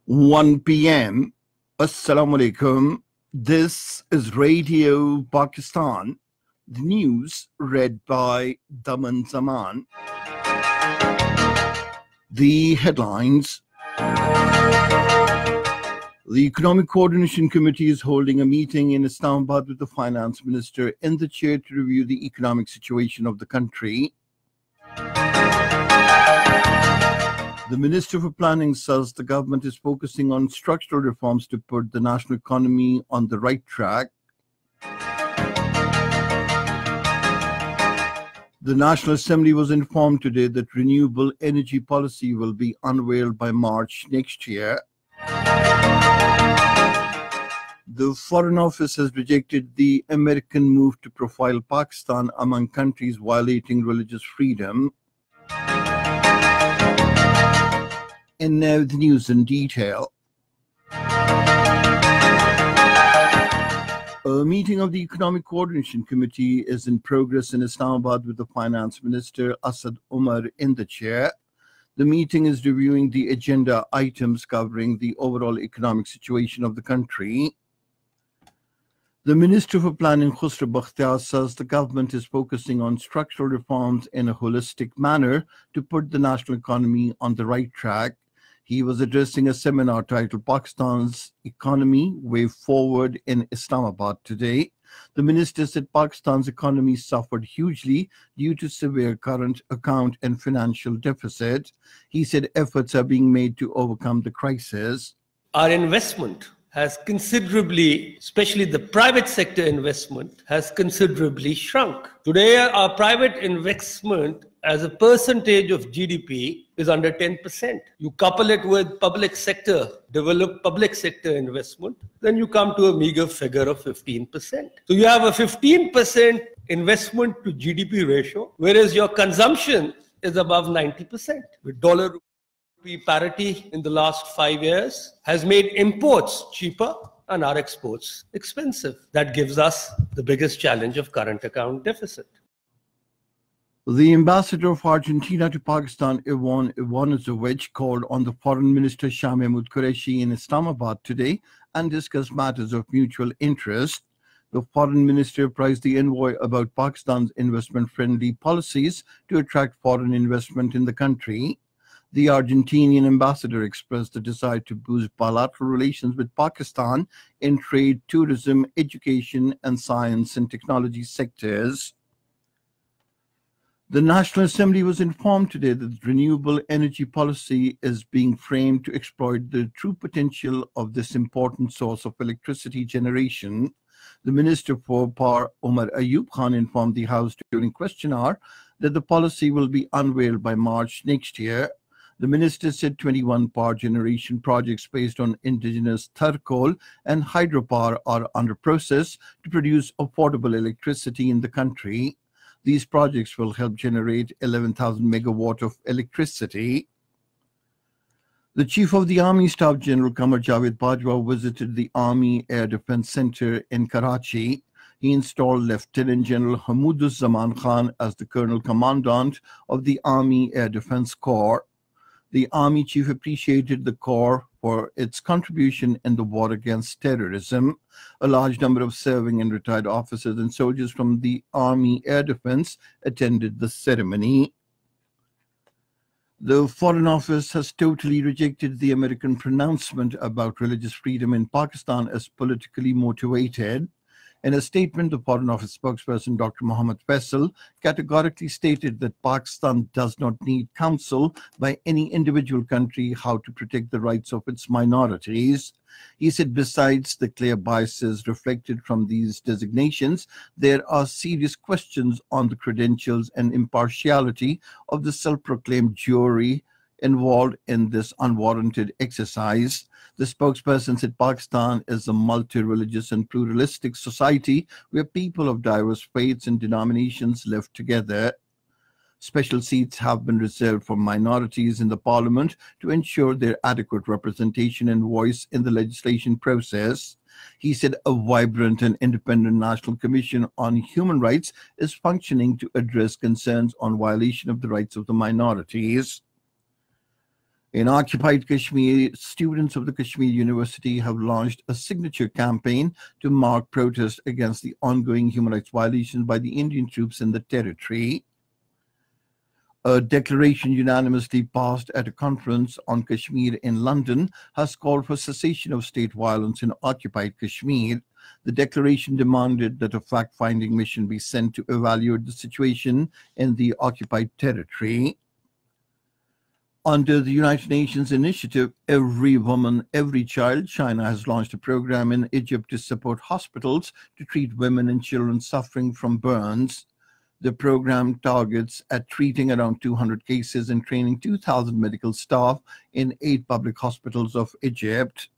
1 p.m. Assalamu alaikum. This is Radio Pakistan. The news read by Daman Zaman. The headlines. The Economic Coordination Committee is holding a meeting in Islamabad with the Finance Minister in the chair to review the economic situation of the country. The Minister for Planning says the government is focusing on structural reforms to put the national economy on the right track. The National Assembly was informed today that renewable energy policy will be unveiled by March next year. The Foreign Office has rejected the American move to profile Pakistan among countries violating religious freedom. And now the news in detail. A meeting of the Economic Coordination Committee is in progress in Islamabad with the Finance Minister Asad Umar in the chair. The meeting is reviewing the agenda items covering the overall economic situation of the country. The Minister for Planning Khusra Bakhtiar says the government is focusing on structural reforms in a holistic manner to put the national economy on the right track. He was addressing a seminar titled Pakistan's Economy Way Forward in Islamabad today. The minister said Pakistan's economy suffered hugely due to severe current account and financial deficit. He said efforts are being made to overcome the crisis. Our investment has considerably, especially the private sector investment, has considerably shrunk. Today, our private investment as a percentage of GDP is under 10%. You couple it with public sector, develop public sector investment, then you come to a meager figure of 15%. So you have a 15% investment to GDP ratio, whereas your consumption is above 90%. With dollar rupee parity in the last 5 years has made imports cheaper and our exports expensive. That gives us the biggest challenge of current account deficit. The ambassador of Argentina to Pakistan, Ivan Ivanovic, called on the Foreign Minister Shah Mahmood Qureshi in Islamabad today and discussed matters of mutual interest. The Foreign Minister apprised the envoy about Pakistan's investment-friendly policies to attract foreign investment in the country. The Argentinian ambassador expressed the desire to boost bilateral relations with Pakistan in trade, tourism, education, and science and technology sectors. The National Assembly was informed today that renewable energy policy is being framed to exploit the true potential of this important source of electricity generation. The Minister for Power, Omar Ayub Khan, informed the House during question hour that the policy will be unveiled by March next year. The minister said 21 power generation projects based on indigenous charcoal and hydropower are under process to produce affordable electricity in the country. These projects will help generate 11,000 megawatt of electricity. The Chief of the Army Staff General Qamar Javed Bajwa visited the Army Air Defense Center in Karachi. He installed Lieutenant General Hamudus Zaman Khan as the Colonel Commandant of the Army Air Defense Corps. The Army Chief appreciated the Corps for its contribution in the war against terrorism. A large number of serving and retired officers and soldiers from the Army Air Defense attended the ceremony. The Foreign Office has totally rejected the American pronouncement about religious freedom in Pakistan as politically motivated. In a statement, the Foreign Office spokesperson Dr. Mohammad Faisal categorically stated that Pakistan does not need counsel by any individual country how to protect the rights of its minorities. He said besides the clear biases reflected from these designations, there are serious questions on the credentials and impartiality of the self-proclaimed jury involved in this unwarranted exercise. The spokesperson said Pakistan is a multi-religious and pluralistic society where people of diverse faiths and denominations live together. Special seats have been reserved for minorities in the parliament to ensure their adequate representation and voice in the legislation process. He said a vibrant and independent National Commission on Human Rights is functioning to address concerns on violation of the rights of the minorities. In occupied Kashmir, students of the Kashmir University have launched a signature campaign to mark protest against the ongoing human rights violations by the Indian troops in the territory. A declaration unanimously passed at a conference on Kashmir in London has called for cessation of state violence in occupied Kashmir. The declaration demanded that a fact-finding mission be sent to evaluate the situation in the occupied territory. Under the United Nations initiative, Every Woman, Every Child, China has launched a program in Egypt to support hospitals to treat women and children suffering from burns. The program targets at treating around 200 cases and training 2,000 medical staff in 8 public hospitals of Egypt.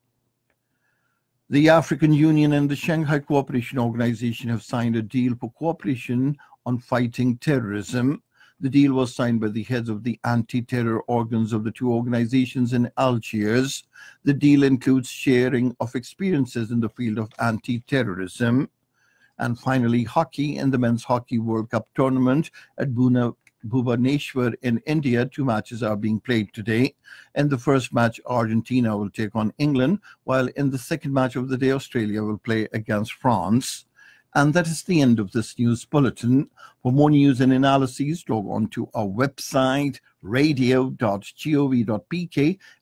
The African Union and the Shanghai Cooperation Organization have signed a deal for cooperation on fighting terrorism. The deal was signed by the heads of the anti-terror organs of the two organizations in Algiers. The deal includes sharing of experiences in the field of anti-terrorism. And finally, hockey in the Men's Hockey World Cup tournament at Bhubaneswar in India. 2 matches are being played today. In the first match, Argentina will take on England, while in the second match of the day, Australia will play against France. And that is the end of this news bulletin. For more news and analyses, log on to our website, radio.gov.pk,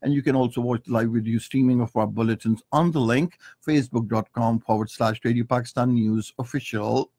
and you can also watch the live video streaming of our bulletins on the link, facebook.com/Radio Pakistan News Official.